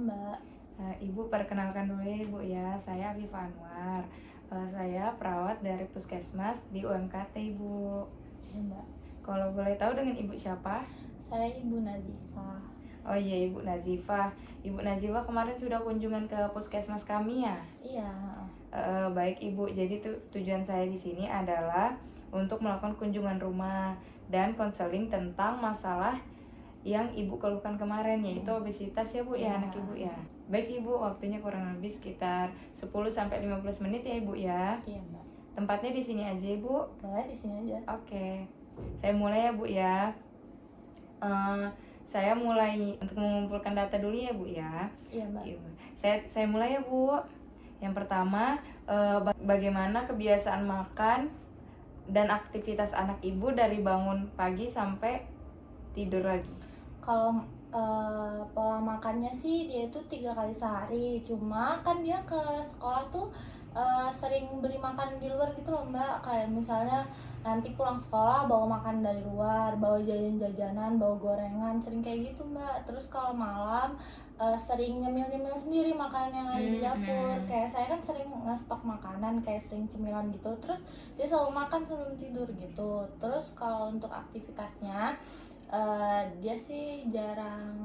Mbak. Ibu perkenalkan dulu ya Ibu ya, saya Afifa Anwar. Saya perawat dari Puskesmas di UMKT Ibu. Ya Mbak, Kalau boleh tahu dengan Ibu siapa? saya Ibu Nazifah. Oh iya Ibu Nazifah. Ibu Nazifah kemarin sudah kunjungan ke Puskesmas kami ya? Iya, Baik Ibu, jadi tujuan saya di sini adalah untuk melakukan kunjungan rumah dan konseling tentang masalah yang Ibu keluhkan kemarin, yaitu obesitas ya Bu ya, Ya. anak Ibu ya. Baik Ibu, waktunya kurang lebih sekitar 10-15 menit ya Ibu ya. Iya Mbak. Tempatnya di sini aja Ibu. Boleh di sini aja. Oke. Saya mulai ya Bu ya. Saya mulai untuk mengumpulkan data dulu ya Bu ya. Iya Mbak. Saya mulai ya Bu. Yang pertama, bagaimana kebiasaan makan dan aktivitas anak Ibu dari bangun pagi sampai tidur lagi? Kalau pola makannya sih dia itu 3 kali sehari. Cuma kan dia ke sekolah tuh sering beli makan di luar gitu loh Mbak. Kayak misalnya nanti pulang sekolah bawa makan dari luar, bawa jajan-jajanan, bawa gorengan, sering kayak gitu Mbak. Terus kalau malam sering nyemil-nyemil sendiri makanan yang ada di dapur. Kayak saya kan sering ngestok makanan, kayak sering cemilan gitu. Terus dia selalu makan sebelum tidur gitu. Terus kalau untuk aktivitasnya dia sih jarang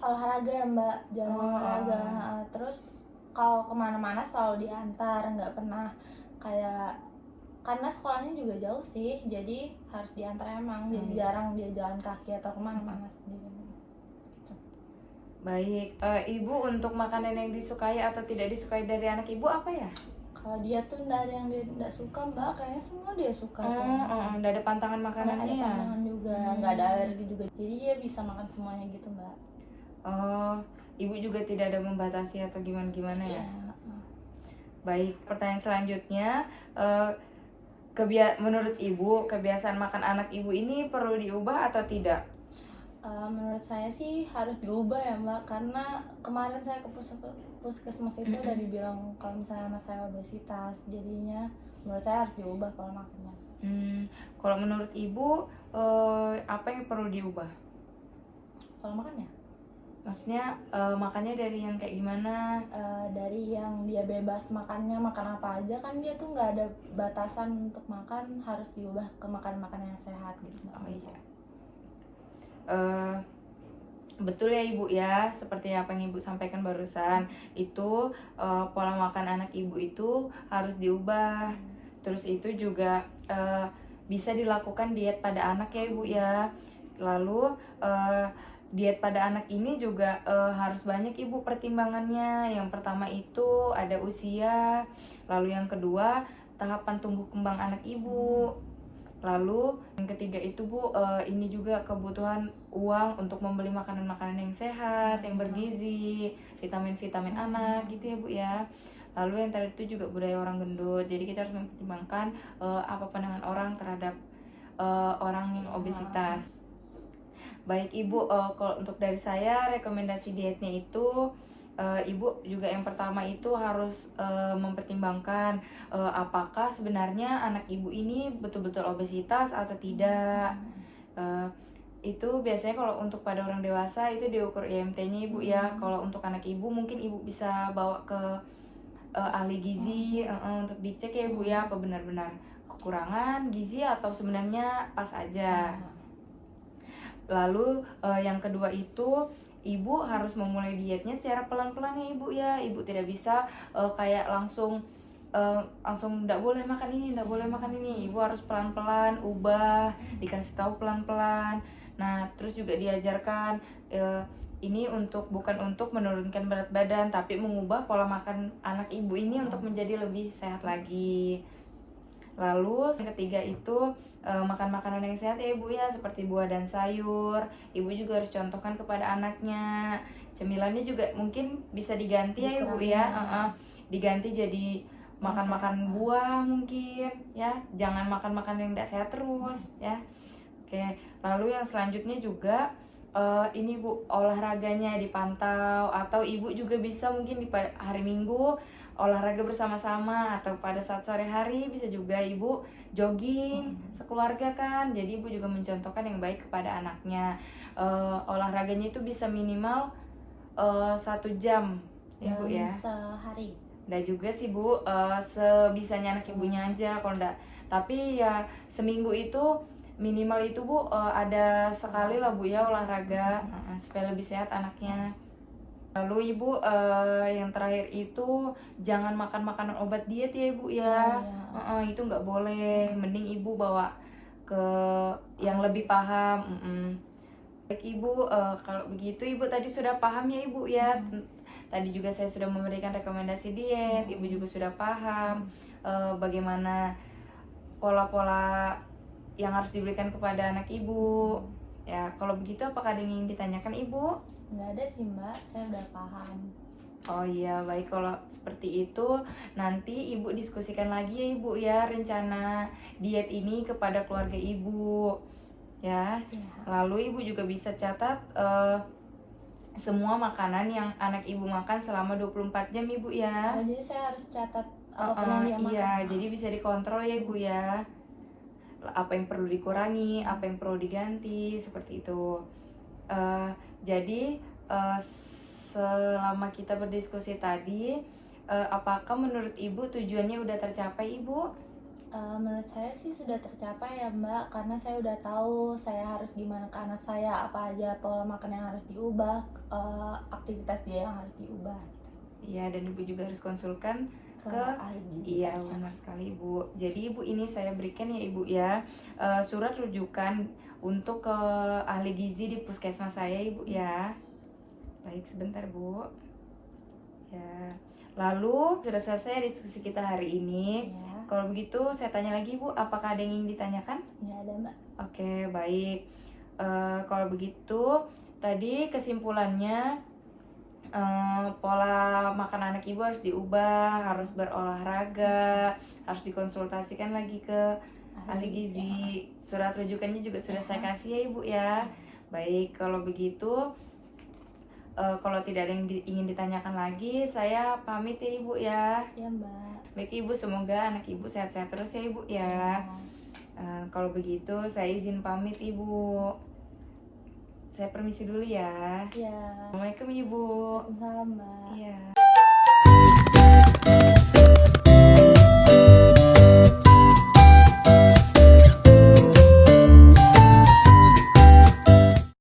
olahraga ya Mbak, jarang olahraga. Terus kalau kemana-mana selalu diantar, nggak pernah kayak, karena sekolahnya juga jauh sih, jadi harus diantar emang. Jadi jarang dia jalan kaki atau kemana-mana sendiri. Baik, Ibu untuk makanan yang disukai atau tidak disukai dari anak Ibu apa ya? Kalau dia tuh nggak ada yang dia nggak suka Mbak, kayaknya semua dia suka tuh. Nggak ada pantangan Nggak makanannya ada ya? pantangan juga, nggak ada alergi juga, jadi dia bisa makan semuanya gitu Mbak. Oh, Ibu juga tidak ada membatasi atau gimana-gimana ya? Baik, pertanyaan selanjutnya, menurut Ibu kebiasaan makan anak Ibu ini perlu diubah atau tidak? Menurut saya sih harus diubah ya Mbak, karena kemarin saya ke puskesmas itu udah dibilang kalau misalnya anak saya obesitas, jadinya menurut saya harus diubah pola makannya. Kalau menurut Ibu, apa yang perlu diubah? Pola makannya? Maksudnya makannya dari yang kayak gimana? Dari yang dia bebas makannya, makan apa aja, kan dia tuh nggak ada batasan untuk makan, harus diubah ke makan-makan yang sehat gitu Mbak. Oh iya. Betul ya Ibu ya, seperti apa yang Ibu sampaikan barusan, itu pola makan anak Ibu itu harus diubah. Terus itu juga bisa dilakukan diet pada anak ya Ibu ya. Lalu diet pada anak ini juga harus banyak Ibu pertimbangannya. Yang pertama itu ada usia, lalu yang kedua tahapan tumbuh kembang anak Ibu. Lalu yang ketiga itu Bu, ini juga kebutuhan uang untuk membeli makanan-makanan yang sehat, yang bergizi, vitamin-vitamin anak gitu ya Bu ya. Lalu yang tadi itu juga budaya orang gendut. Jadi kita harus mempertimbangkan apa pandangan orang terhadap orang yang obesitas. Baik Ibu, kalau untuk dari saya rekomendasi dietnya itu Ibu juga yang pertama itu harus mempertimbangkan apakah sebenarnya anak Ibu ini betul-betul obesitas atau tidak. Itu biasanya kalau untuk pada orang dewasa itu diukur IMT-nya Ibu ya. Kalau untuk anak Ibu mungkin Ibu bisa bawa ke ahli gizi untuk dicek ya Bu ya, apa benar-benar kekurangan gizi atau sebenarnya pas aja. Lalu yang kedua itu Ibu harus memulai dietnya secara pelan-pelan ya Ibu ya. Ibu tidak bisa kayak langsung nggak boleh makan ini, nggak boleh makan ini. Ibu harus pelan-pelan ubah, dikasih tahu pelan-pelan. Nah terus juga diajarkan ini bukan untuk menurunkan berat badan, tapi mengubah pola makan anak Ibu ini untuk menjadi lebih sehat lagi. Lalu yang ketiga itu makan makanan yang sehat ya Ibu ya, seperti buah dan sayur. Ibu juga harus contohkan kepada anaknya. Cemilannya juga mungkin bisa diganti ya Ibu ya. Diganti jadi makan-makan buah mungkin ya. Jangan makan-makan yang tidak sehat terus ya. Oke, lalu yang selanjutnya juga ini Bu, olahraganya dipantau, atau Ibu juga bisa mungkin di hari Minggu olahraga bersama-sama, atau pada saat sore hari bisa juga Ibu jogging sekeluarga kan. Jadi Ibu juga mencontohkan yang baik kepada anaknya. Olahraganya itu bisa minimal 1 jam ya Bu ya. Sehari. Nggak juga sih Bu, sebisanya anak ibunya aja kalau nggak. Tapi ya seminggu itu minimal itu Bu ada sekali lah Bu ya olahraga, supaya lebih sehat anaknya. Lalu Ibu yang terakhir itu jangan makan makanan obat diet ya Ibu ya. Itu nggak boleh, mending Ibu bawa ke yang lebih paham. Baik Ibu, kalau begitu Ibu tadi sudah paham ya Ibu ya. Tadi juga saya sudah memberikan rekomendasi diet, Ibu juga sudah paham bagaimana pola-pola yang harus diberikan kepada anak Ibu. Ya, kalau begitu apakah ada yang ingin ditanyakan Ibu? Nggak ada sih Mbak, saya udah paham. Oh iya, baik kalau seperti itu nanti Ibu diskusikan lagi ya Ibu ya rencana diet ini kepada keluarga Ibu. Ya. Lalu Ibu juga bisa catat semua makanan yang anak Ibu makan selama 24 jam Ibu ya. Oh, jadi saya harus catat apapun yang dia makan. Iya, jadi bisa dikontrol ya Ibu ya. Apa yang perlu dikurangi, apa yang perlu diganti, seperti itu. Jadi selama kita berdiskusi tadi, apakah menurut Ibu tujuannya udah tercapai Ibu? Menurut saya sih sudah tercapai ya Mbak, karena saya udah tahu saya harus gimana ke anak saya, apa aja pola makan yang harus diubah, aktivitas dia yang harus diubah. Iya, dan Ibu juga harus konsulkan ke ahli gizi. Iya, benar sekali Ibu. Jadi Ibu ini saya berikan ya Ibu ya surat rujukan untuk ke ahli gizi di puskesmas saya Ibu ya. Baik, sebentar Bu. Ya. Lalu sudah selesai diskusi kita hari ini. Ya. Kalau begitu saya tanya lagi Bu, apakah ada yang ingin ditanyakan? Nggak ada Mbak. Oke, baik. Kalau begitu tadi kesimpulannya pola makan anak Ibu harus diubah, harus berolahraga, harus dikonsultasikan lagi ke ahli gizi. Surat rujukannya juga sudah saya kasih ya Ibu ya. Baik, kalau begitu kalau tidak ada yang ingin ditanyakan lagi, saya pamit ya Ibu ya. Ya Mbak. Baik Ibu, semoga anak Ibu sehat-sehat terus ya Ibu ya. Kalau begitu saya izin pamit Ibu. Saya permisi dulu ya. Ya. Assalamualaikum Ibu. Waalaikumsalam Mbak. Iya.